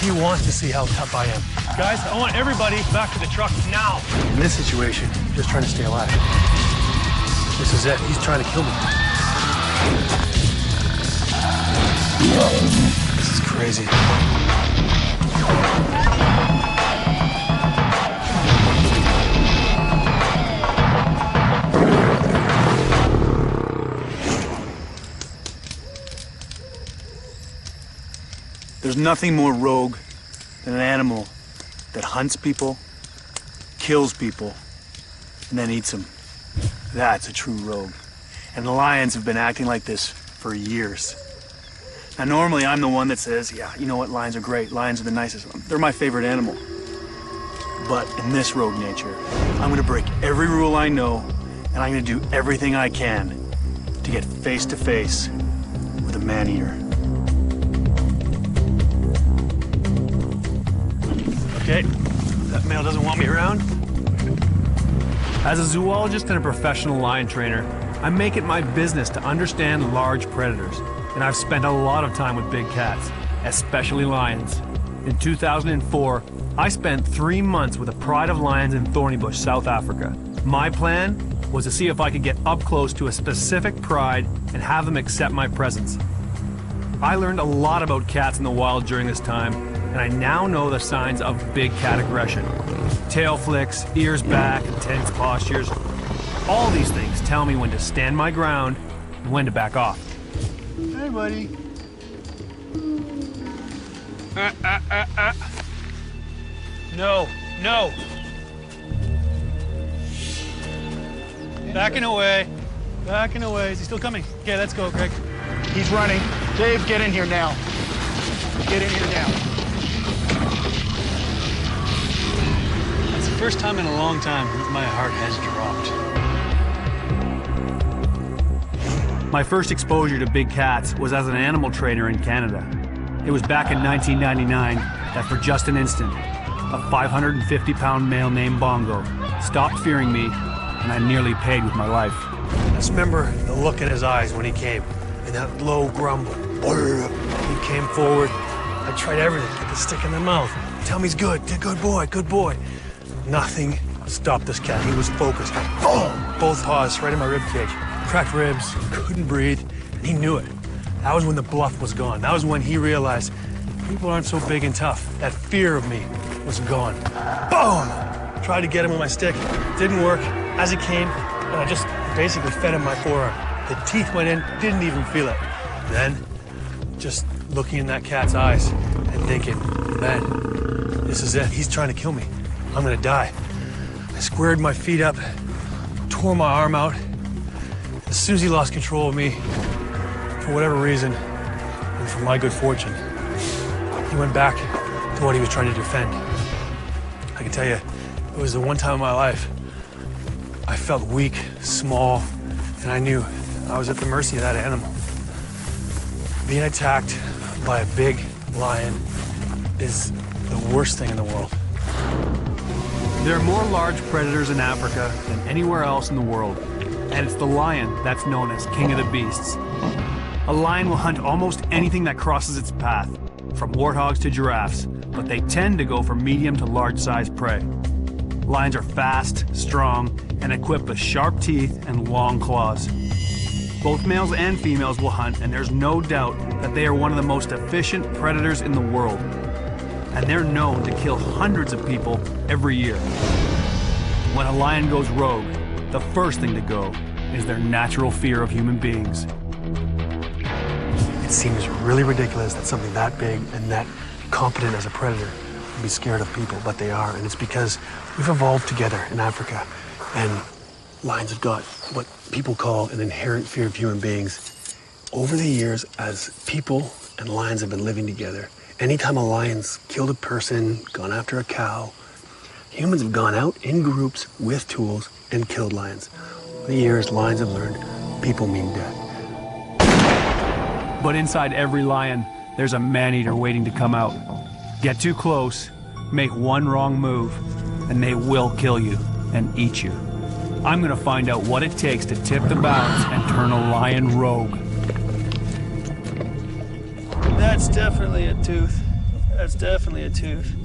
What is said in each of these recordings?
He wants to see how tough I am. Guys, I want everybody back to the truck now. In this situation, I'm just trying to stay alive. This is it. He's trying to kill me. This is crazy. There's nothing more rogue than an animal that hunts people, kills people, and then eats them. That's a true rogue. And the lions have been acting like this for years. Now, normally I'm the one that says, yeah, you know what, lions are great. Lions are the nicest. They're my favorite animal. But in this rogue nature, I'm gonna break every rule I know, and I'm gonna do everything I can to get face to face with a man-eater. Okay, that male doesn't want me around. As a zoologist and a professional lion trainer, I make it my business to understand large predators, and I've spent a lot of time with big cats, especially lions. In 2004, I spent 3 months with a pride of lions in Thornybush, South Africa. My plan was to see if I could get up close to a specific pride and have them accept my presence. I learned a lot about cats in the wild during this time, and I now know the signs of big cat aggression. Tail flicks, ears back, tense postures. All these things tell me when to stand my ground and when to back off. Hey, buddy. No, no. Backing away. Backing away. Is he still coming? Okay, let's go, Greg. He's running. Dave, get in here now. Get in here now. That's the first time in a long time that my heart has dropped. My first exposure to big cats was as an animal trainer in Canada. It was back in 1999 that for just an instant, a 550-pound male named Bongo stopped fearing me, and I nearly paid with my life. I just remember the look in his eyes when he came, and that low grumble. He came forward. I tried everything, get the stick in the mouth. Tell me he's good, good boy, good boy. Nothing stopped this cat. He was focused. Boom! Both paws right in my rib cage. Cracked ribs, couldn't breathe, and he knew it. That was when the bluff was gone. That was when he realized people aren't so big and tough. That fear of me was gone. Boom! Tried to get him with my stick. Didn't work. As he came, and I just basically fed him my forearm. The teeth went in, didn't even feel it. Then, just looking in that cat's eyes and thinking, man, this is it. He's trying to kill me. I'm gonna die. I squared my feet up, tore my arm out. As soon as he lost control of me, for whatever reason, and for my good fortune, he went back to what he was trying to defend. I can tell you, it was the one time in my life I felt weak, small, and I knew I was at the mercy of that animal. Being attacked by a big lion is the worst thing in the world. There are more large predators in Africa than anywhere else in the world, and it's the lion that's known as king of the beasts. A lion will hunt almost anything that crosses its path, from warthogs to giraffes, but they tend to go for medium to large-sized prey. Lions are fast, strong, and equipped with sharp teeth and long claws. Both males and females will hunt, and there's no doubt that they are one of the most efficient predators in the world. And they're known to kill hundreds of people every year. When a lion goes rogue, the first thing to go is their natural fear of human beings. It seems really ridiculous that something that big and that competent as a predator would be scared of people, but they are, and it's because we've evolved together in Africa, and lions have got what people call an inherent fear of human beings. Over the years, as people and lions have been living together, anytime a lion's killed a person, gone after a cow, humans have gone out in groups with tools and killed lions. Over the years, lions have learned people mean death. But inside every lion, there's a man-eater waiting to come out. Get too close, make one wrong move, and they will kill you and eat you. I'm gonna find out what it takes to tip the balance and turn a lion rogue. That's definitely a tooth. That's definitely a tooth.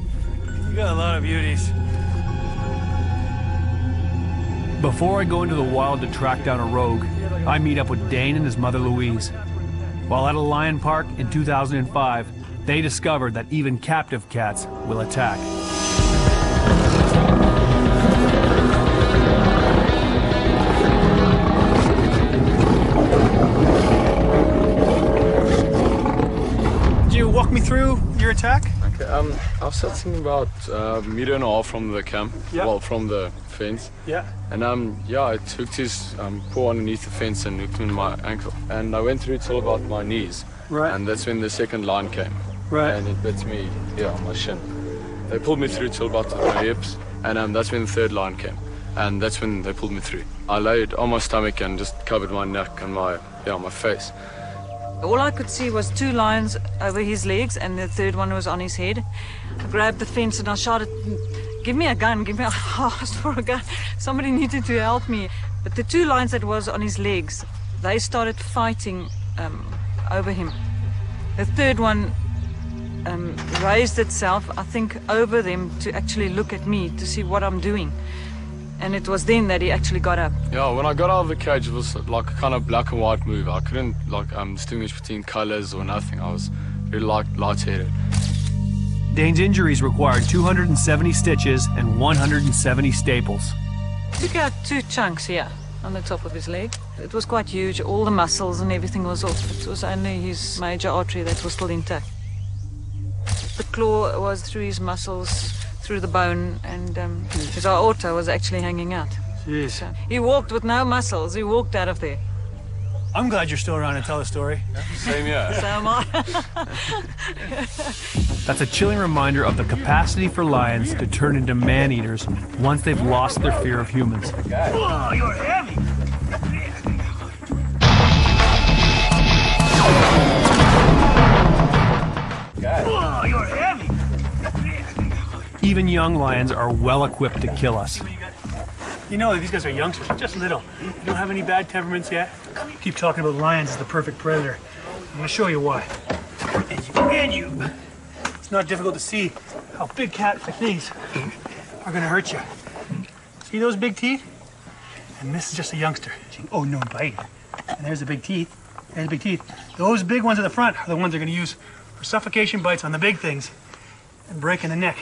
You got a lot of beauties. Before I go into the wild to track down a rogue, I meet up with Dane and his mother Louise. While at a lion park in 2005, they discovered that even captive cats will attack. Did you walk me through your attack? Okay, I was sitting about a meter and a half from the camp, Yeah. well, from the fence. Yeah. And yeah, I hooked his paw underneath the fence and hooked him in my ankle. And I went through till about my knees. Right. And that's when the second lion came. Right. And it bit me, yeah, on my shin. They pulled me through till about my hips. And that's when the third lion came. And that's when they pulled me through. I laid on my stomach and just covered my neck and my face. All I could see was two lions over his legs, and the third one was on his head. I grabbed the fence and I shouted, "Give me a gun, give me a..." I asked for a gun. Somebody needed to help me. But the two lions that was on his legs, they started fighting over him. The third one raised itself, I think, over them to actually look at me, to see what I'm doing. And it was then that he actually got up. Yeah, when I got out of the cage, it was like a kind of black and white movie. I couldn't distinguish between colors or nothing. I was really light-headed. Dane's injuries required 270 stitches and 170 staples. Took out two chunks here on the top of his leg. It was quite huge. All the muscles and everything was off. It was only his major artery that was still intact. The claw was through his muscles, through the bone, and his aorta was actually hanging out. Jeez. So he walked with no muscles. He walked out of there. I'm glad you're still around to tell the story. Same here. So am I. That's a chilling reminder of the capacity for lions to turn into man-eaters once they've lost their fear of humans. Whoa, you're heavy. Whoa, you're heavy. Even young lions are well equipped to kill us. You know, these guys are youngsters, just little. You don't have any bad temperaments yet. You keep talking about lions as the perfect predator. I'm gonna show you why. And you. It's not difficult to see how big cats like these are gonna hurt you. See those big teeth? And this is just a youngster. Oh, no bite. And there's the big teeth. There's the big teeth. Those big ones at the front are the ones they're gonna use for suffocation bites on the big things and breaking the neck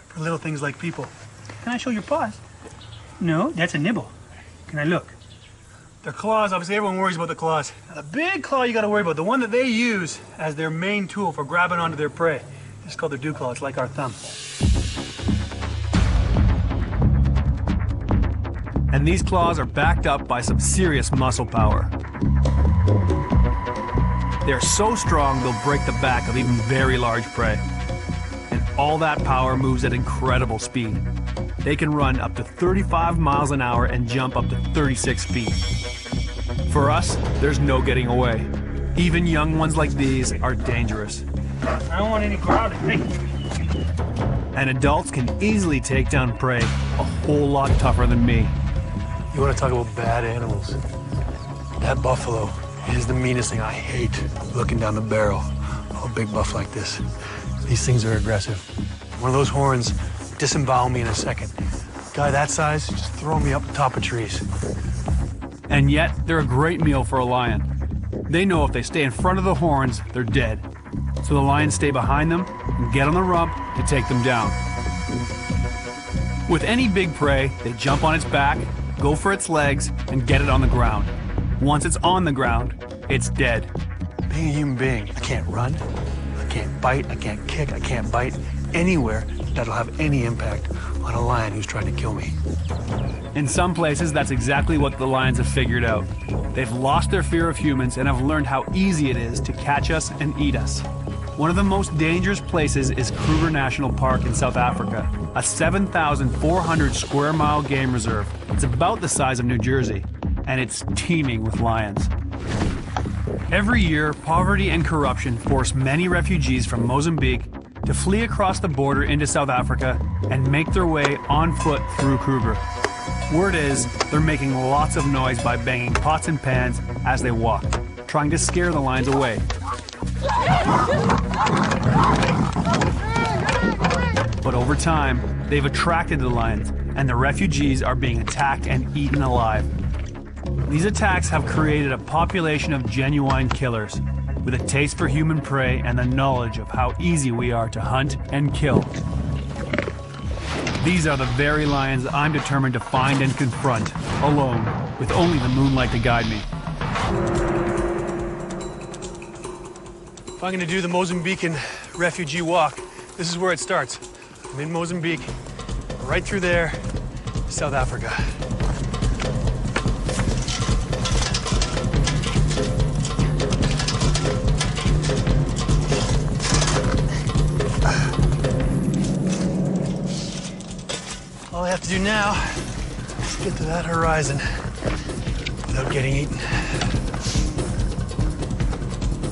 for little things like people. Can I show your paws? No, that's a nibble. Can I look? Their claws, obviously everyone worries about the claws. Now, the big claw you gotta worry about, the one that they use as their main tool for grabbing onto their prey. It's called their dew claw, it's like our thumb. And these claws are backed up by some serious muscle power. They're so strong they'll break the back of even very large prey. And all that power moves at incredible speed. They can run up to 35 miles an hour and jump up to 36 feet. For us, there's no getting away. Even young ones like these are dangerous. I don't want any crowding. Hey. And adults can easily take down prey a whole lot tougher than me. You wanna talk about bad animals? That buffalo is the meanest thing. I hate looking down the barrel of a big buff like this. These things are aggressive. One of those horns disembowel me in a second. Guy that size, just throw me up the top of trees. And yet, they're a great meal for a lion. They know if they stay in front of the horns, they're dead. So the lions stay behind them and get on the rump to take them down. With any big prey, they jump on its back, go for its legs, and get it on the ground. Once it's on the ground, it's dead. Being a human being, I can't run, I can't bite, I can't kick, I can't bite anywhere that'll have any impact on a lion who's trying to kill me. In some places, that's exactly what the lions have figured out. They've lost their fear of humans and have learned how easy it is to catch us and eat us. One of the most dangerous places is Kruger National Park in South Africa, a 7,400 square mile game reserve. It's about the size of New Jersey, and it's teeming with lions. Every year, poverty and corruption force many refugees from Mozambique to flee across the border into South Africa and make their way on foot through Kruger. Word is, they're making lots of noise by banging pots and pans as they walk, trying to scare the lions away. But over time, they've attracted the lions, and the refugees are being attacked and eaten alive. These attacks have created a population of genuine killers, with a taste for human prey and the knowledge of how easy we are to hunt and kill. These are the very lions I'm determined to find and confront, alone, with only the moonlight to guide me. If I'm gonna do the Mozambican refugee walk, this is where it starts. I'm in Mozambique, right through there, South Africa. All I have to do now is get to that horizon without getting eaten.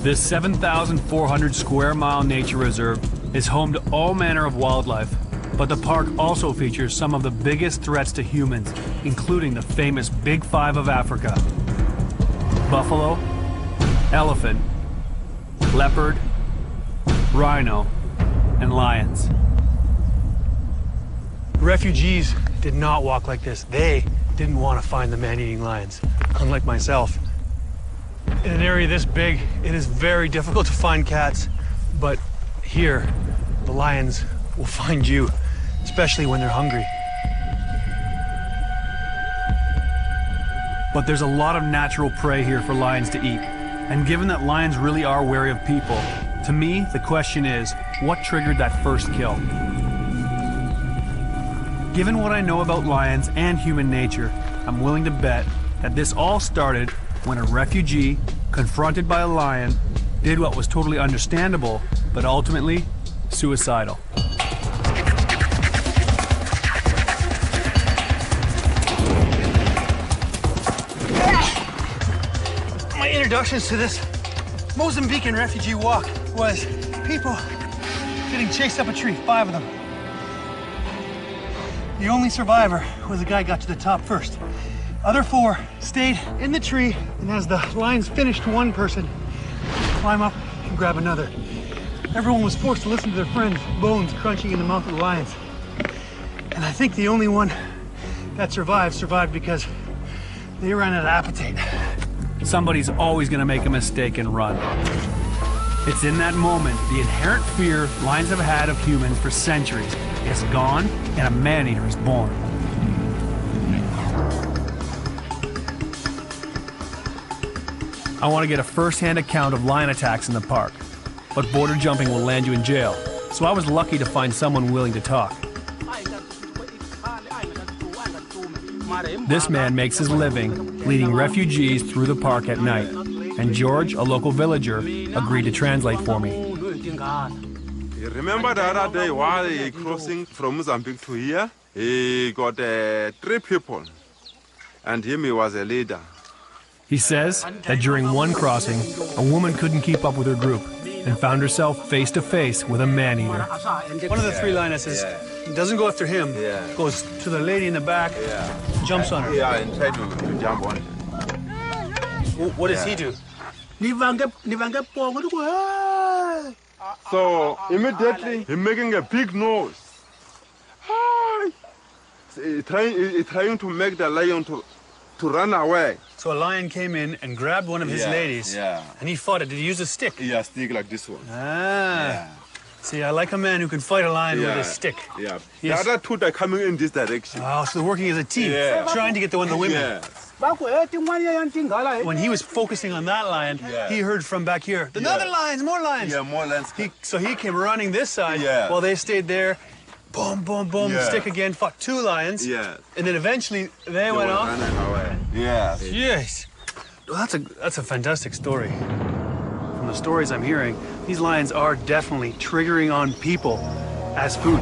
This 7,400 square mile nature reserve is home to all manner of wildlife, but the park also features some of the biggest threats to humans, including the famous Big Five of Africa: buffalo, elephant, leopard, rhino, and lions. Refugees did not walk like this. They didn't want to find the man-eating lions, unlike myself. In an area this big, it is very difficult to find cats, but here, the lions will find you, especially when they're hungry. But there's a lot of natural prey here for lions to eat. And given that lions really are wary of people, to me, the question is, what triggered that first kill? Given what I know about lions and human nature, I'm willing to bet that this all started when a refugee, confronted by a lion, did what was totally understandable, but ultimately suicidal. My introductions to this Mozambican refugee walk was people getting chased up a tree, 5 of them. The only survivor was the guy who got to the top first. Other 4 stayed in the tree, and as the lions finished one person, climb up and grab another. Everyone was forced to listen to their friends' bones crunching in the mouth of the lions. And I think the only one that survived because they ran out of appetite. Somebody's always going to make a mistake and run. It's in that moment the inherent fear lions have had of humans for centuries is gone, and a man-eater is born. I want to get a first-hand account of lion attacks in the park, but border jumping will land you in jail, so I was lucky to find someone willing to talk. This man makes his living leading refugees through the park at night, and George, a local villager, agreed to translate for me. Remember the other day while he crossing from Mozambique to here, he got 3 people, and him he was a leader. He says that during one crossing, a woman couldn't keep up with her group and found herself face to face with a man-eater. One of the 3 lionesses doesn't go after him, goes to the lady in the back, jumps on her. Yeah, and try to jump on. What does he do? So immediately he's making a big noise. He's trying to make the lion to run away. So a lion came in and grabbed one of his ladies, and he fought it. Did he use a stick? Yeah, stick like this one. See, I like a man who can fight a lion with a stick. Yeah. Yes. The other 2 are coming in this direction. Oh, so they're working as a team, trying to get the one of the women. Yes. When he was focusing on that lion, he heard from back here, another lions, more lions. Yeah, more lions. So he came running this side while they stayed there. Boom, boom, boom, stick again, fought 2 lions. Yes. And then eventually they went off. Running away. Yes. Yes. Well, that's a fantastic story. From the stories I'm hearing, these lions are definitely triggering on people as food.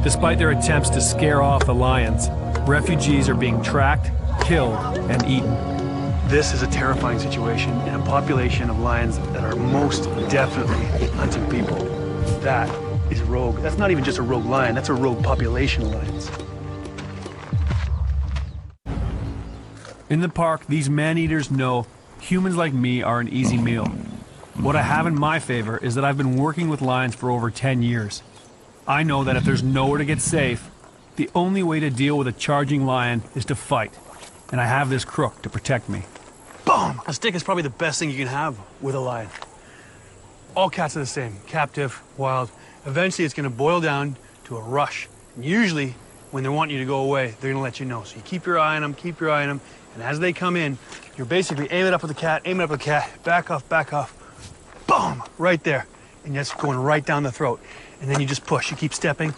Despite their attempts to scare off the lions, refugees are being tracked, killed, and eaten. This is a terrifying situation in a population of lions that are most definitely hunting people. That is rogue. That's not even just a rogue lion, that's a rogue population of lions. In the park, these man-eaters know humans like me are an easy meal. What I have in my favor is that I've been working with lions for over 10 years. I know that if there's nowhere to get safe, the only way to deal with a charging lion is to fight. And I have this crook to protect me. Boom! A stick is probably the best thing you can have with a lion. All cats are the same, captive, wild. Eventually it's gonna boil down to a rush. And usually, when they want you to go away, they're gonna let you know. So you keep your eye on them, keep your eye on them, and as they come in, you're basically aiming up with the cat, back off, boom, right there. And that's going right down the throat. And then you just push, you keep stepping.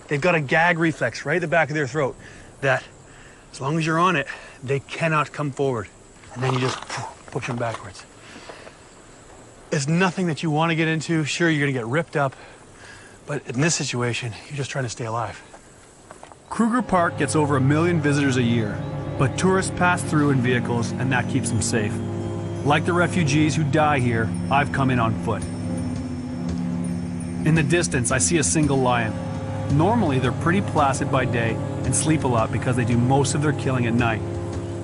They've got a gag reflex right at the back of their throat that, as long as you're on it, they cannot come forward. And then you just push them backwards. It's nothing that you want to get into. Sure, you're gonna get ripped up, but in this situation, you're just trying to stay alive. Kruger Park gets over 1 million visitors a year, but tourists pass through in vehicles and that keeps them safe. Like the refugees who die here, I've come in on foot. In the distance, I see a single lion. Normally, they're pretty placid by day and sleep a lot because they do most of their killing at night.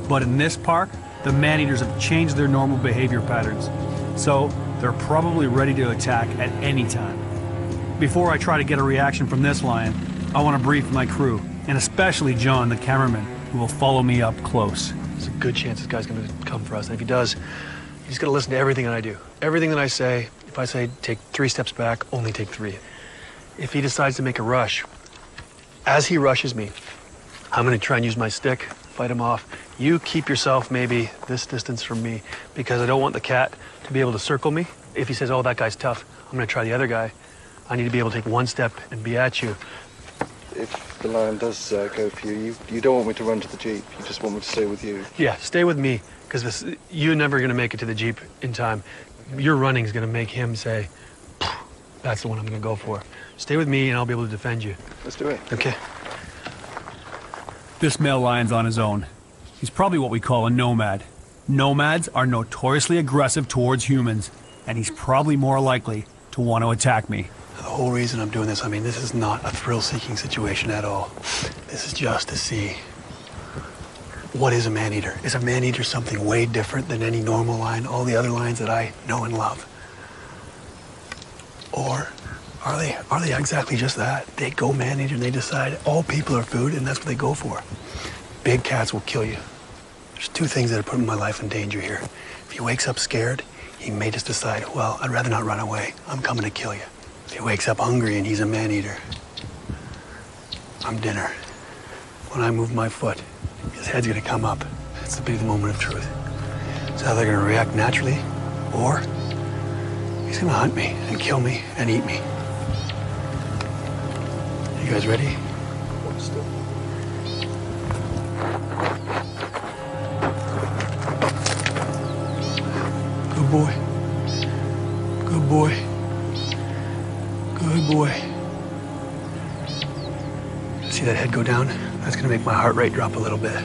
But in this park, the man-eaters have changed their normal behavior patterns. So, they're probably ready to attack at any time. Before I try to get a reaction from this lion, I want to brief my crew, and especially John, the cameraman, who will follow me up close. There's a good chance this guy's gonna come for us, and if he does, he's gonna listen to everything that I do. Everything that I say, if I say take 3 steps back, only take 3. If he decides to make a rush, as he rushes me, I'm gonna try and use my stick, fight him off. You keep yourself maybe this distance from me, because I don't want the cat to be able to circle me. If he says, oh, that guy's tough, I'm gonna try the other guy. I need to be able to take 1 step and be at you. If the lion does go for you, you don't want me to run to the Jeep, you just want me to stay with you. Yeah, stay with me, because you're never gonna make it to the Jeep in time. Your running's gonna make him say, that's the one I'm gonna go for. Stay with me and I'll be able to defend you. Let's do it. Okay. This male lion's on his own. He's probably what we call a nomad. Nomads are notoriously aggressive towards humans, and he's probably more likely to want to attack me. The whole reason I'm doing this, I mean, this is not a thrill-seeking situation at all. This is just to see, what is a man-eater? Is a man-eater something way different than any normal lion, all the other lions that I know and love? Or are they exactly just that? They go man-eater and they decide all people are food and that's what they go for. Big cats will kill you. There's 2 things that are putting my life in danger here. If he wakes up scared, he may just decide, well, I'd rather not run away. I'm coming to kill you. If he wakes up hungry and he's a man-eater, I'm dinner. When I move my foot, his head's gonna come up. It's the big moment of truth. It's either gonna react naturally, or he's gonna hunt me and kill me and eat me. You guys ready? Good boy. Good boy. Good boy. See that head go down? That's gonna make my heart rate drop a little bit.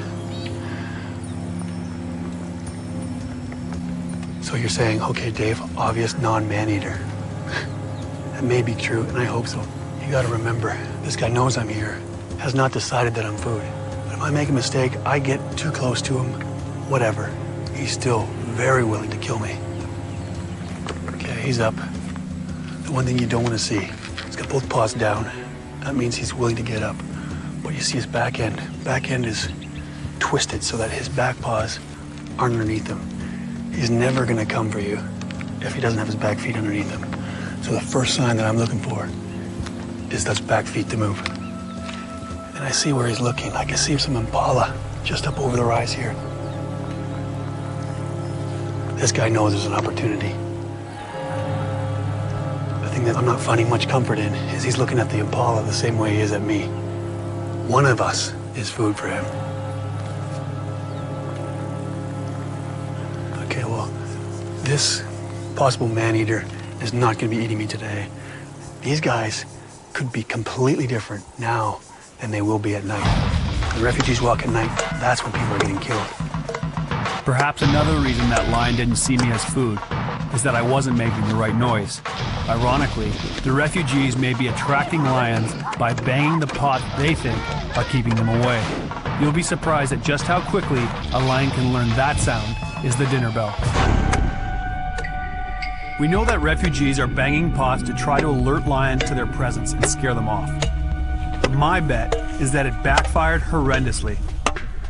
So you're saying, okay, Dave, obvious non-man-eater. That may be true, and I hope so. You gotta remember, this guy knows I'm here, has not decided that I'm food. But if I make a mistake, I get too close to him, whatever, he's still very willing to kill me. Okay, he's up. The one thing you don't want to see, he's got both paws down. That means he's willing to get up. What you see is back end. Back end is twisted so that his back paws aren't underneath him. He's never gonna come for you if he doesn't have his back feet underneath him. So the first sign that I'm looking for is those back feet to move. And I see where he's looking. I can see some impala just up over the rise here. This guy knows there's an opportunity. The thing that I'm not finding much comfort in is he's looking at the impala the same way he is at me. One of us is food for him. Okay, well, this possible man-eater is not going to be eating me today. These guys could be completely different now than they will be at night. The refugees walk at night, that's when people are getting killed. Perhaps another reason that lion didn't see me as food is that I wasn't making the right noise. Ironically, the refugees may be attracting lions by banging the pot they think are keeping them away. You'll be surprised at just how quickly a lion can learn that sound is the dinner bell. We know that refugees are banging pots to try to alert lions to their presence and scare them off. But my bet is that it backfired horrendously.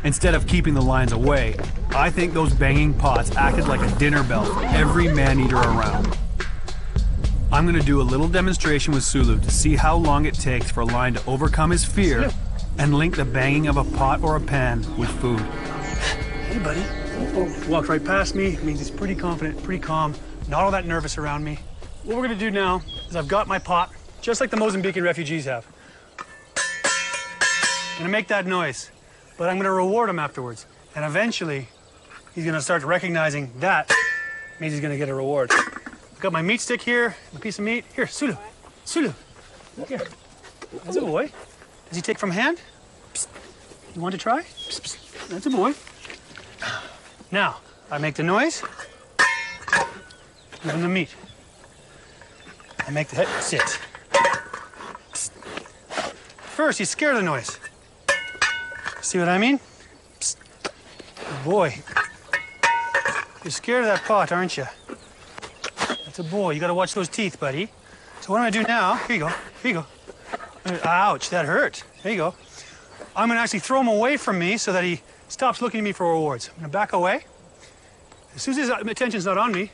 Instead of keeping the lions away, I think those banging pots acted like a dinner bell for every man-eater around. I'm going to do a little demonstration with Sulu to see how long it takes for a lion to overcome his fear and link the banging of a pot or a pan with food. Hey, buddy. Walked right past me. It means he's pretty confident, pretty calm, not all that nervous around me. What we're gonna do now is I've got my pot, just like the Mozambican refugees have. I'm gonna make that noise, but I'm gonna reward him afterwards. And eventually, he's gonna start recognizing that means he's gonna get a reward. I've got my meat stick here, a piece of meat. Here, Sulu, Sulu, here. That's a boy. Does he take from hand? Psst. You want to try? Psst, psst. That's a boy. Now, I make the noise, give him the meat. I make the head sit. Psst. First, he's scared of the noise. See what I mean? Psst. Good boy. You're scared of that pot, aren't you? That's a boy. You gotta watch those teeth, buddy. So what I'm gonna do now, here you go, here you go. Ouch, that hurt. There you go. I'm gonna actually throw him away from me so that he stops looking at me for rewards. I'm gonna back away. As soon as his attention's not on me.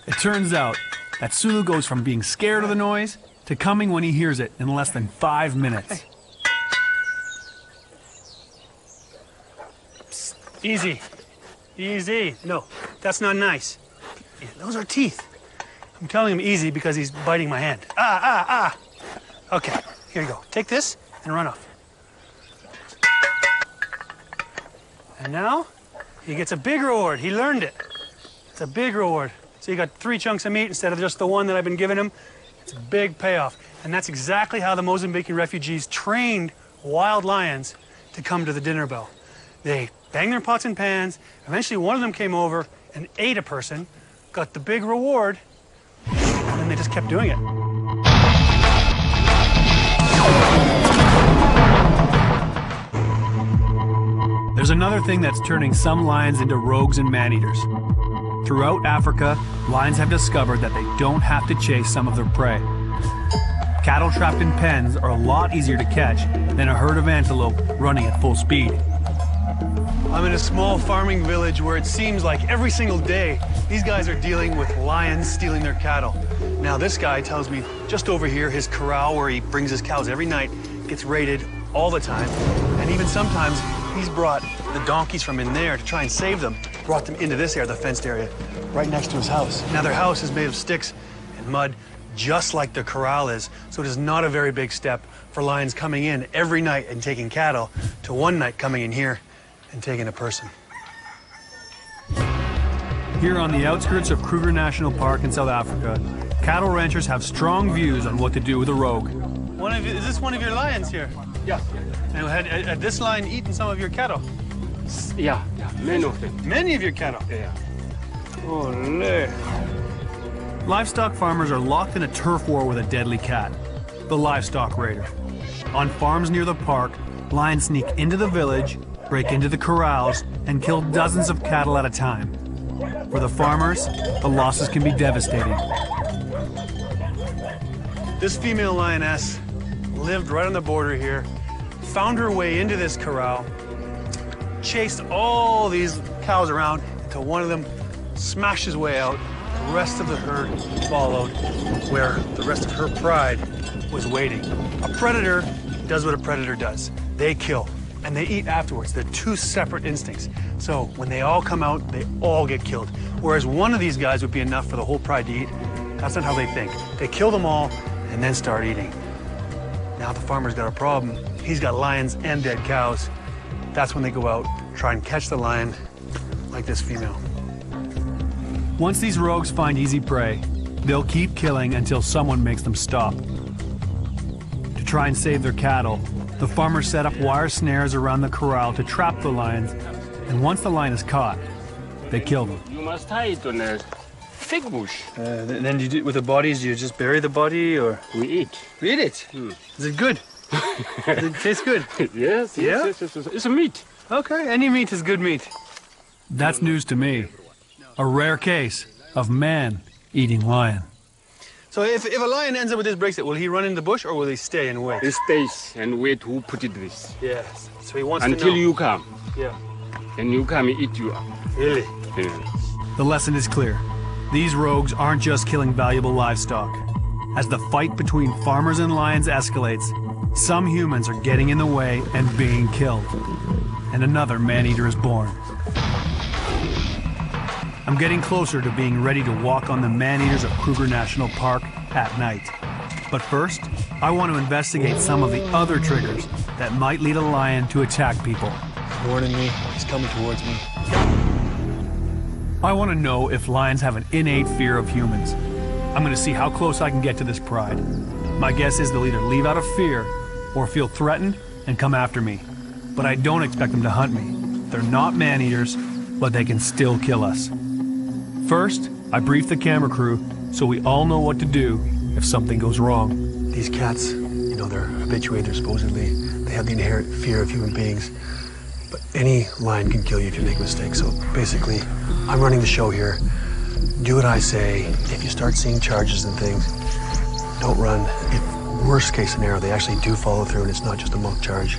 It turns out that Sulu goes from being scared of the noise to coming when he hears it in less than 5 minutes. Hey. Psst. Easy. Easy. No, that's not nice. Yeah, those are teeth. I'm telling him easy because he's biting my hand. Okay, here you go. Take this and run off. And now, he gets a big reward. He learned it. It's a big reward. So you got 3 chunks of meat instead of just the one that I've been giving him. It's a big payoff. And that's exactly how the Mozambican refugees trained wild lions to come to the dinner bell. They banged their pots and pans. Eventually, one of them came over and ate a person, got the big reward, and then they just kept doing it. There's another thing that's turning some lions into rogues and man-eaters. Throughout Africa, lions have discovered that they don't have to chase some of their prey. Cattle trapped in pens are a lot easier to catch than a herd of antelope running at full speed. I'm in a small farming village where it seems like every single day these guys are dealing with lions stealing their cattle. Now this guy tells me just over here his corral where he brings his cows every night gets raided all the time, and even sometimes he's brought the donkeys from in there to try and save them, brought them into this area, the fenced area, right next to his house. Now their house is made of sticks and mud, just like the corral is, so it is not a very big step for lions coming in every night and taking cattle to one night coming in here and taking a person. Here on the outskirts of Kruger National Park in South Africa, cattle ranchers have strong views on what to do with a rogue. Is this one of your lions here? Yeah. And had this lion eaten some of your cattle? Yeah, many of them. Many of your cattle? Yeah. Olé. Livestock farmers are locked in a turf war with a deadly cat, the livestock raider. On farms near the park, lions sneak into the village, break into the corrals, and kill dozens of cattle at a time. For the farmers, the losses can be devastating. This female lioness lived right on the border here, found her way into this corral, chased all these cows around until one of them smashed his way out. The rest of the herd followed where the rest of her pride was waiting. A predator does what a predator does. They kill, and they eat afterwards. They're 2 separate instincts. So when they all come out, they all get killed. Whereas one of these guys would be enough for the whole pride to eat. That's not how they think. They kill them all and then start eating. Now the farmer's got a problem. He's got lions and dead cows. That's when they go out, try and catch the lion, like this female. Once these rogues find easy prey, they'll keep killing until someone makes them stop. To try and save their cattle, the farmers set up wire snares around the corral to trap the lions, and once the lion is caught, they kill them. You must tie it on a thick bush. Then you do with the bodies, you just bury the body, or We eat. you eat it? Is it good? Does it taste good? Yes, Yeah? yes. It's a meat. Okay, any meat is good meat. That's news to me. A rare case, of man-eating lion. So if a lion ends up with this bracelet, will he run in the bush or will he stay and wait? He stays and wait who put it this. Yes. So he wants to Until know. you come. Yeah. And you come, he eat you up. Really? Yeah. The lesson is clear. These rogues aren't just killing valuable livestock. As the fight between farmers and lions escalates, some humans are getting in the way and being killed. And another man-eater is born. I'm getting closer to being ready to walk on the man-eaters of Kruger National Park at night. But first, I want to investigate some of the other triggers that might lead a lion to attack people. Warning me. He's coming towards me. I want to know if lions have an innate fear of humans. I'm going to see how close I can get to this pride. My guess is they'll either leave out of fear or feel threatened and come after me. But I don't expect them to hunt me. They're not man-eaters, but they can still kill us. First, I brief the camera crew so we all know what to do if something goes wrong. These cats, you know, they're habituated, supposedly. They have the inherent fear of human beings. But any lion can kill you if you make a mistake. So basically, I'm running the show here. Do what I say. If you start seeing charges and things, don't run. If worst case scenario, they actually do follow through and it's not just a mock charge,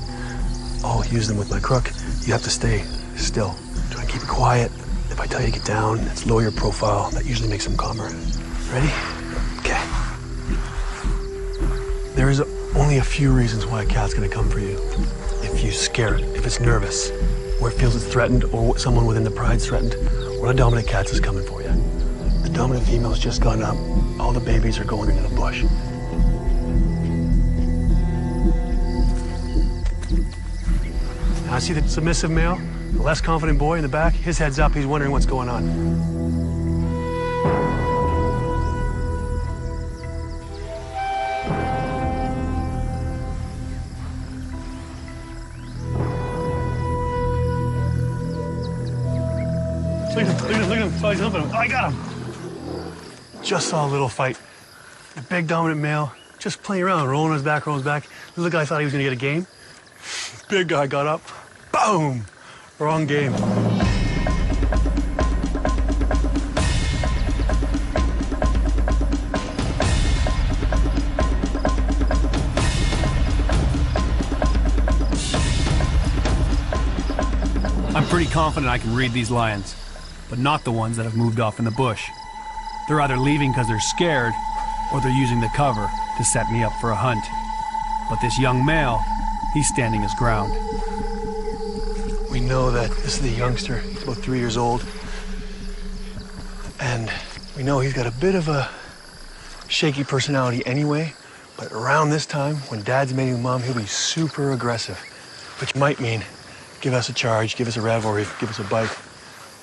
I'll use them with my crook. You have to stay still. Try and keep it quiet. If I tell you to get down, let's lower your profile. That usually makes them calmer. Ready? Okay. There is only a few reasons why a cat's gonna come for you. If you scare it, if it's nervous, or it feels it's threatened, or someone within the pride's threatened, or a dominant cat is coming for you. The dominant female's just gone up. All the babies are going into the bush. Now I see the submissive male, the less confident boy in the back. His head's up, he's wondering what's going on. Look at him. Oh, he's helping him. Oh, I got him. Just saw a little fight. The big dominant male just playing around, rolling his back, rolling his back. The little guy thought he was gonna get a game. Big guy got up. Boom! Wrong game. I'm pretty confident I can read these lions, but not the ones that have moved off in the bush. They're either leaving because they're scared, or they're using the cover to set me up for a hunt. But this young male, he's standing his ground. We know that this is the youngster. He's about 3 years old. And we know he's got a bit of a shaky personality anyway, but around this time, when Dad's mating with Mom, he'll be super aggressive, which might mean give us a charge, give us a rev, or give us a bite.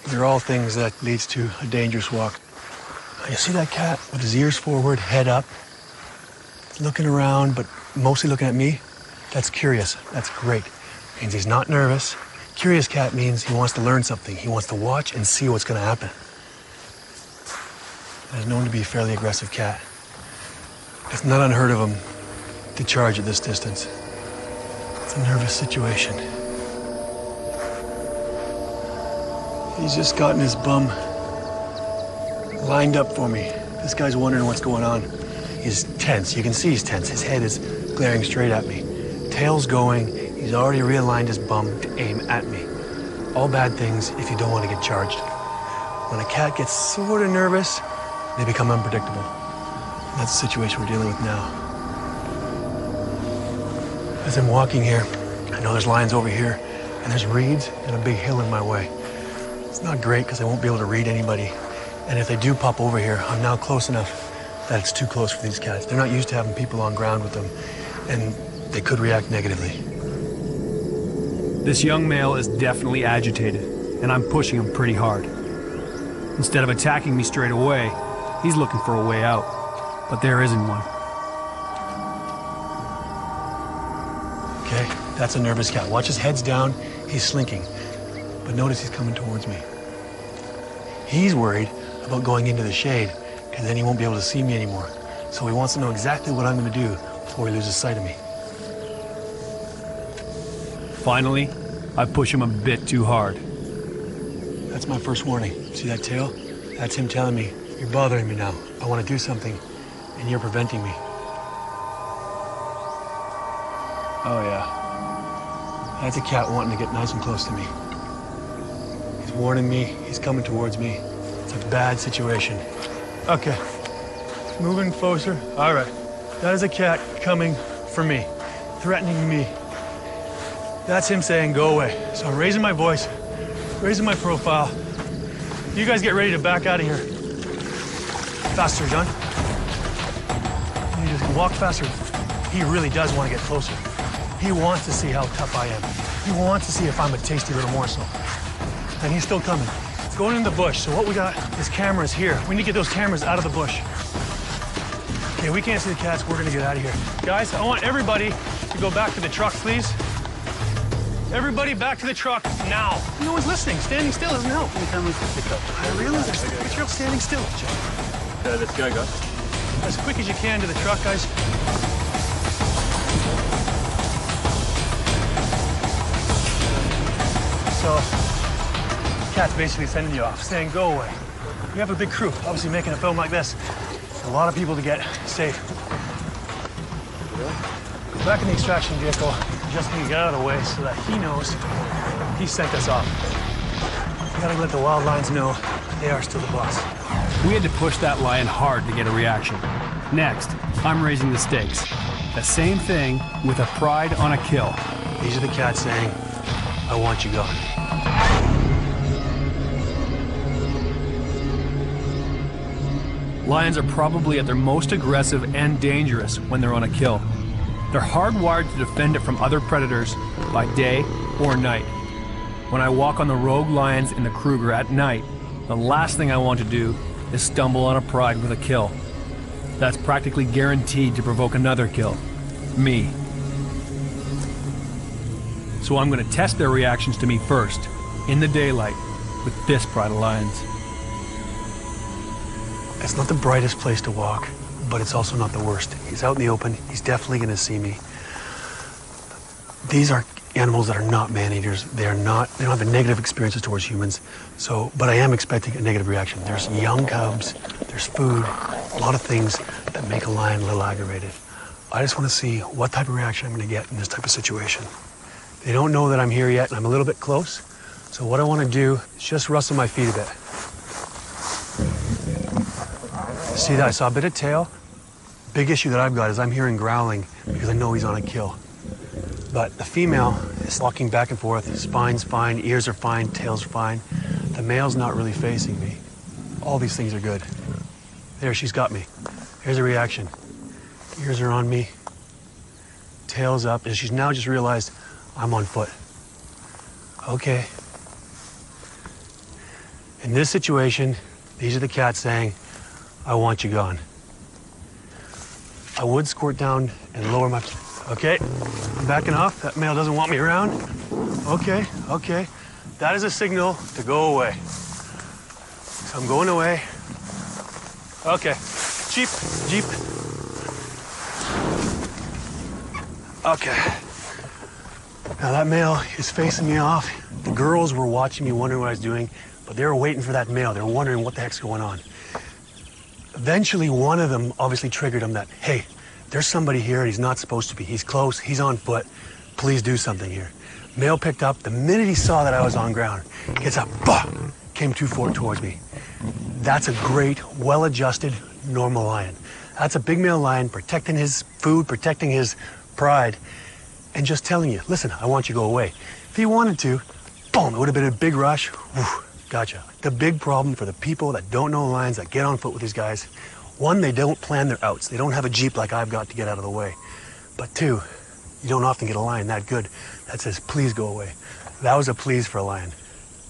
They're all things that leads to a dangerous walk. You see that cat with his ears forward, head up, looking around, but mostly looking at me? That's curious. That's great. Means he's not nervous. Curious cat means he wants to learn something. He wants to watch and see what's going to happen. He's known to be a fairly aggressive cat. It's not unheard of him to charge at this distance. It's a nervous situation. He's just gotten his bum lined up for me. This guy's wondering what's going on. He's tense. You can see he's tense. His head is glaring straight at me. Tail's going. He's already realigned his bum to aim at me. All bad things if you don't want to get charged. When a cat gets sort of nervous, they become unpredictable. That's the situation we're dealing with now. As I'm walking here, I know there's lions over here, and there's reeds and a big hill in my way. It's not great because I won't be able to read anybody. And if they do pop over here, I'm now close enough that it's too close for these cats. They're not used to having people on ground with them, and they could react negatively. This young male is definitely agitated, and I'm pushing him pretty hard. Instead of attacking me straight away, he's looking for a way out, but there isn't one. Okay, that's a nervous cat. Watch his head's down, he's slinking. But notice he's coming towards me. He's worried about going into the shade, because then he won't be able to see me anymore. So he wants to know exactly what I'm going to do before he loses sight of me. Finally, I push him a bit too hard. That's my first warning. See that tail? That's him telling me, you're bothering me now. I want to do something, and you're preventing me. Oh, yeah. That's a cat wanting to get nice and close to me. He's warning me. He's coming towards me. It's a bad situation. Okay. Moving closer. All right. That is a cat coming for me, threatening me. That's him saying, go away. So I'm raising my voice, raising my profile. You guys get ready to back out of here. Faster, John. You just walk faster. He really does want to get closer. He wants to see how tough I am. He wants to see if I'm a tasty little morsel. And he's still coming. It's going in the bush. So what we got is cameras here. We need to get those cameras out of the bush. Okay, we can't see the cats. We're gonna get out of here. Guys, I want everybody to go back to the truck, please. Everybody back to the truck now. No one's listening. Standing still doesn't help. I realize there's a picture of standing still. Okay, let's go, guys. As quick as you can to the truck, guys. So, cat's basically sending you off, saying go away. We have a big crew, obviously making a film like this. A lot of people to get safe. Go back in the extraction vehicle. Just need to get out of the way so that he knows he sent us off. We gotta let the wild lions know they are still the boss. We had to push that lion hard to get a reaction. Next, I'm raising the stakes. The same thing with a pride on a kill. These are the cats saying, I want you gone. Lions are probably at their most aggressive and dangerous when they're on a kill. They're hardwired to defend it from other predators by day or night. When I walk on the rogue lions in the Kruger at night, the last thing I want to do is stumble on a pride with a kill. That's practically guaranteed to provoke another kill. Me. So I'm going to test their reactions to me first, in the daylight, with this pride of lions. It's not the brightest place to walk, but it's also not the worst. He's out in the open. He's definitely going to see me. These are animals that are not man-eaters. They don't have a negative experiences towards humans. So, but I am expecting a negative reaction. There's young cubs, there's food, a lot of things that make a lion a little aggravated. I just want to see what type of reaction I'm going to get in this type of situation. They don't know that I'm here yet, and I'm a little bit close. So what I want to do is just rustle my feet a bit. See that? I saw a bit of tail. Big issue that I've got is I'm hearing growling because I know he's on a kill. But the female is walking back and forth. Spine's fine, ears are fine, tail's fine. The male's not really facing me. All these things are good. There, she's got me. Here's a reaction. Ears are on me. Tail's up, and she's now just realized I'm on foot. Okay. In this situation, these are the cats saying, I want you gone. I would squirt down and lower my... Okay, I'm backing off. That male doesn't want me around. Okay, okay. That is a signal to go away. So I'm going away. Okay, Jeep, Jeep. Okay. Now that male is facing me off. The girls were watching me, wondering what I was doing, but they were waiting for that male. They were wondering what the heck's going on. Eventually, one of them obviously triggered him that, hey, there's somebody here and he's not supposed to be. He's close, he's on foot. Please do something here. Male picked up. The minute he saw that I was on ground, gets up, bah, came 2 forward towards me. That's a great, well-adjusted, normal lion. That's a big male lion protecting his food, protecting his pride, and just telling you, listen, I want you to go away. If he wanted to, boom, it would have been a big rush. Whew, gotcha. The big problem for the people that don't know lions, that get on foot with these guys, one, they don't plan their outs. They don't have a Jeep like I've got to get out of the way. But two, you don't often get a lion that good that says, please go away. That was a please for a lion.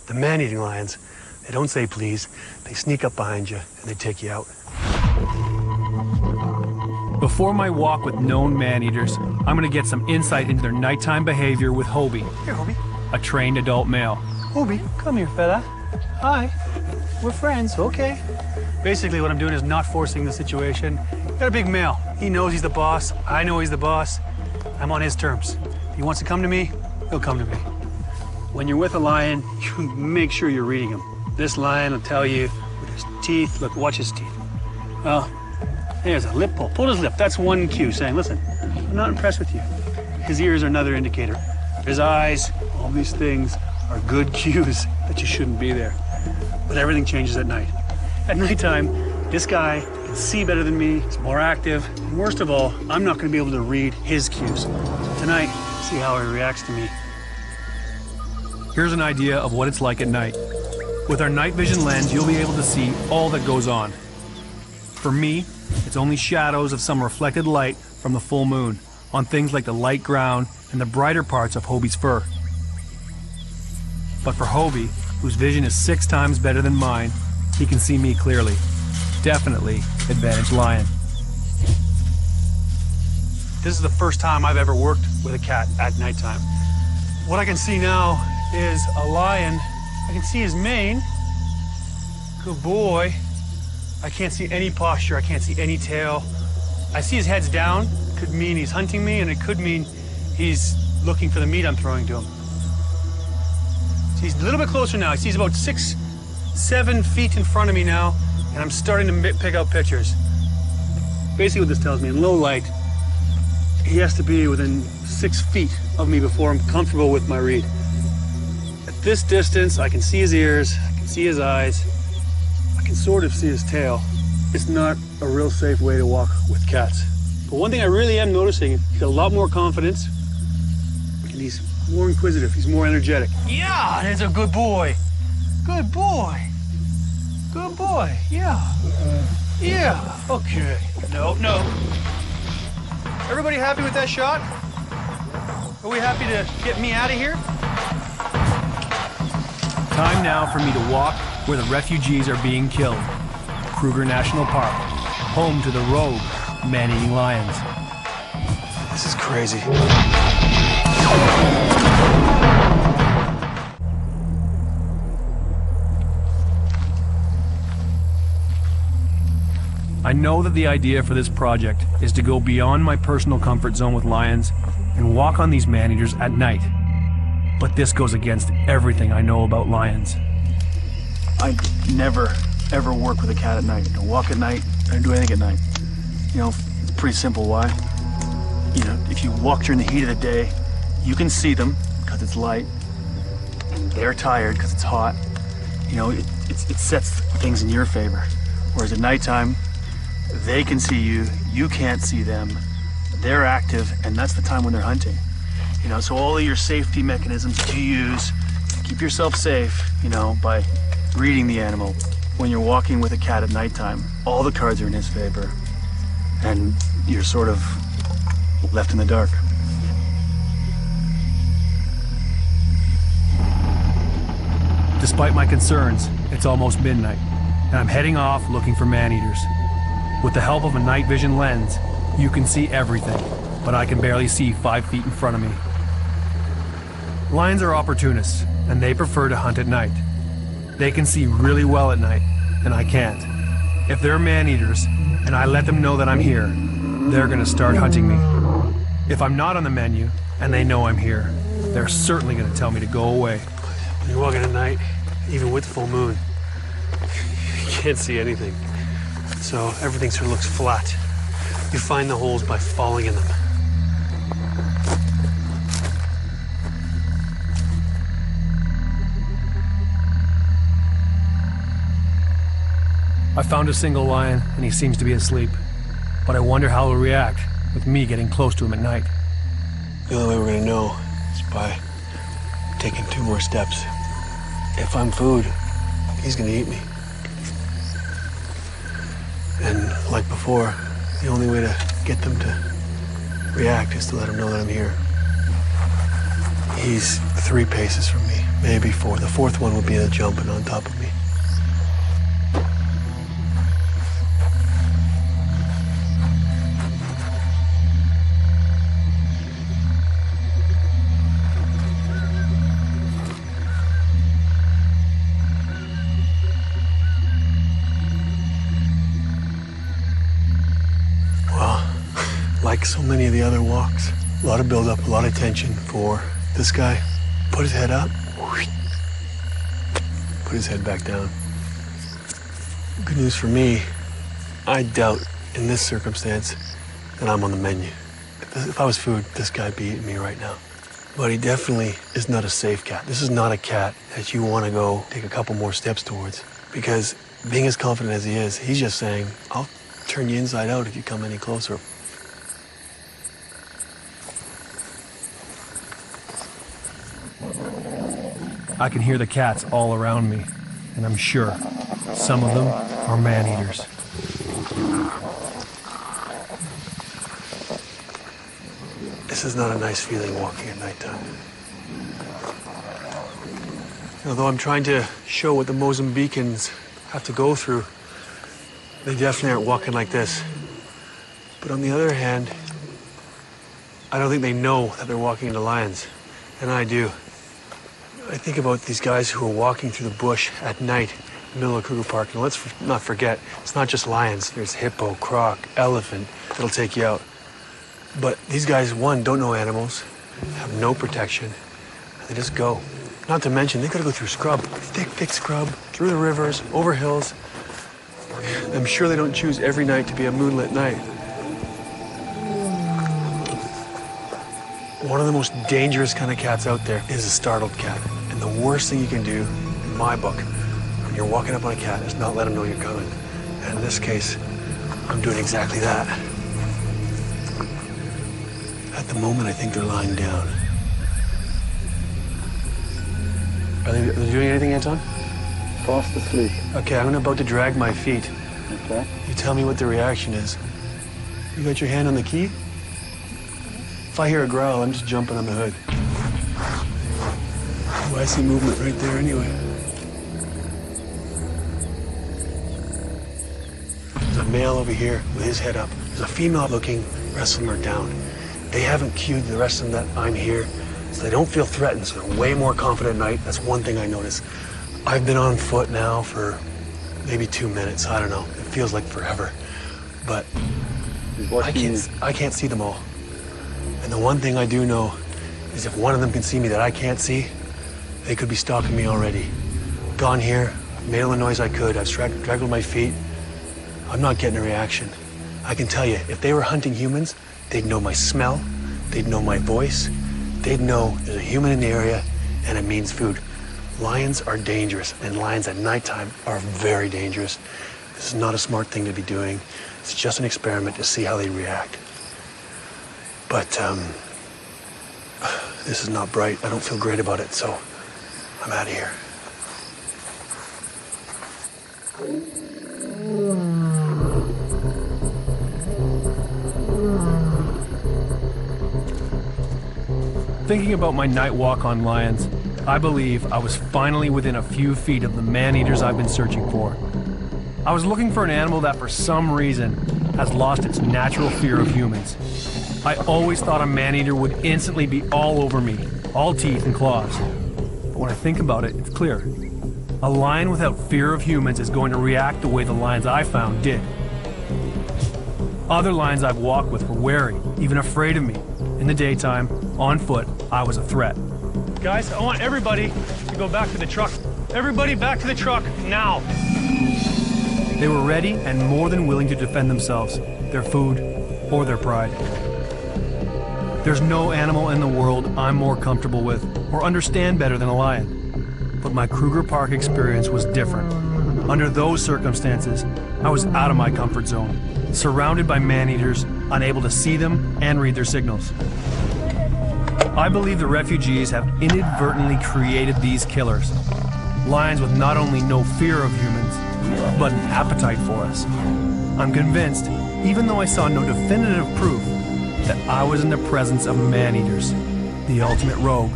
The man-eating lions, they don't say please. They sneak up behind you and they take you out. Before my walk with known man-eaters, I'm going to get some insight into their nighttime behavior with Hobie, Here, Hobie. a trained adult male. Hobie, come here, fella. Hi. We're friends, okay. Basically, what I'm doing is not forcing the situation. Got a big male. He knows he's the boss. I know he's the boss. I'm on his terms. If he wants to come to me, he'll come to me. When you're with a lion, you make sure you're reading him. This lion will tell you with his teeth. Look, watch his teeth. Well, there's a lip pull. Pull his lip. That's one cue saying, listen, I'm not impressed with you. His ears are another indicator. His eyes, all these things are good cues that you shouldn't be there. But everything changes at night. At nighttime, this guy can see better than me, he's more active, and worst of all, I'm not gonna be able to read his cues. So tonight, see how he reacts to me. Here's an idea of what it's like at night. With our night vision lens, you'll be able to see all that goes on. For me, it's only shadows of some reflected light from the full moon on things like the light ground and the brighter parts of Hobie's fur. But for Hobie, whose vision is 6 times better than mine, he can see me clearly. Definitely advantage Lion. This is the first time I've ever worked with a cat at nighttime. What I can see now is a lion. I can see his mane. Good boy. I can't see any posture. I can't see any tail. I see his head's down. Could mean he's hunting me, and it could mean he's looking for the meat I'm throwing to him. So he's a little bit closer now. He's about 6, 7 feet in front of me now, and I'm starting to pick out pictures. Basically what this tells me, in low light, he has to be within 6 feet of me before I'm comfortable with my read. At this distance, I can see his ears, I can see his eyes, I can sort of see his tail. It's not a real safe way to walk with cats. But one thing I really am noticing, he's got a lot more confidence, and he's more inquisitive, he's more energetic. Yeah, that's a good boy. Good boy. Good boy, yeah. Yeah, okay. No. Everybody happy with that shot? Are we happy to get me out of here? Time now for me to walk where the refugees are being killed. Kruger National Park, home to the rogue man-eating lions. This is crazy. I know that the idea for this project is to go beyond my personal comfort zone with lions and walk on these man-eaters at night. But this goes against everything I know about lions. I never, ever work with a cat at night. I don't walk at night, I don't do anything at night. You know, it's pretty simple. Why? You know, if you walk during the heat of the day, you can see them because it's light. They're tired because it's hot. You know, it sets things in your favor. Whereas at nighttime, they can see you, you can't see them, they're active, and that's the time when they're hunting. You know, so all of your safety mechanisms that you use to keep yourself safe, you know, by reading the animal. When you're walking with a cat at nighttime, all the cards are in his favor, and you're sort of left in the dark. Despite my concerns, it's almost midnight, and I'm heading off looking for man-eaters. With the help of a night vision lens, you can see everything, but I can barely see 5 feet in front of me. Lions are opportunists, and they prefer to hunt at night. They can see really well at night, and I can't. If they're man-eaters, and I let them know that I'm here, they're gonna start hunting me. If I'm not on the menu, and they know I'm here, they're certainly gonna tell me to go away. When you're walking at night, even with full moon, you can't see anything. So everything sort of looks flat. You find the holes by falling in them. I found a single lion, and he seems to be asleep. But I wonder how he'll react with me getting close to him at night. The only way we're gonna know is by taking 2 more steps. If I'm food, he's gonna eat me. And like before, the only way to get them to react is to let them know that I'm here. He's 3 paces from me, maybe 4. The 4th one would be a jumping on top of me. Like so many of the other walks, a lot of build-up, a lot of tension for this guy. Put his head up, put his head back down. Good news for me, I doubt in this circumstance that I'm on the menu. If I was food, this guy'd be eating me right now. But he definitely is not a safe cat. This is not a cat that you want to go take a couple more steps towards. Because being as confident as he is, he's just saying, I'll turn you inside out if you come any closer. I can hear the cats all around me, and I'm sure some of them are man-eaters. This is not a nice feeling walking at nighttime. Although I'm trying to show what the Mozambicans have to go through, they definitely aren't walking like this. But on the other hand, I don't think they know that they're walking into lions, and I do. I think about these guys who are walking through the bush at night in the middle of Kruger Park, and let's not forget, it's not just lions. There's hippo, croc, elephant that'll take you out. But these guys, one, don't know animals, have no protection, and they just go. Not to mention, they gotta go through scrub, thick scrub, through the rivers, over hills. I'm sure they don't choose every night to be a moonlit night. One of the most dangerous kind of cats out there is a startled cat. And the worst thing you can do, in my book, when you're walking up on a cat, is not let them know you're coming. And in this case, I'm doing exactly that. At the moment, I think they're lying down. Are they doing anything, Anton? Fast asleep. Okay, I'm about to drag my feet. Okay. You tell me what the reaction is. You got your hand on the key? If I hear a growl, I'm just jumping on the hood. Oh, I see movement right there anyway. There's a male over here with his head up. There's a female looking, wrestling her down. They haven't cued the rest of them that I'm here, so they don't feel threatened, so they're way more confident at night. That's one thing I notice. I've been on foot now for maybe 2 minutes. I don't know. It feels like forever. But I can't see them all. And the one thing I do know is if one of them can see me that I can't see, they could be stalking me already. Gone here, made all the noise I could, I've straggled my feet. I'm not getting a reaction. I can tell you, if they were hunting humans, they'd know my smell, they'd know my voice, they'd know there's a human in the area and it means food. Lions are dangerous, and lions at nighttime are very dangerous. This is not a smart thing to be doing. It's just an experiment to see how they react. But this is not bright. I don't feel great about it, so I'm out of here. Thinking about my night walk on lions, I believe I was finally within a few feet of the man-eaters I've been searching for. I was looking for an animal that for some reason has lost its natural fear of humans. I always thought a man-eater would instantly be all over me, all teeth and claws. But when I think about it, it's clear. A lion without fear of humans is going to react the way the lions I found did. Other lions I've walked with were wary, even afraid of me. In the daytime, on foot, I was a threat. Guys, I want everybody to go back to the truck. Everybody back to the truck, now. They were ready and more than willing to defend themselves, their food, or their pride. There's no animal in the world I'm more comfortable with or understand better than a lion. But my Kruger Park experience was different. Under those circumstances, I was out of my comfort zone, surrounded by man-eaters, unable to see them and read their signals. I believe the refugees have inadvertently created these killers. Lions with not only no fear of humans, but an appetite for us. I'm convinced, even though I saw no definitive proof, that I was in the presence of man-eaters, the ultimate rogue.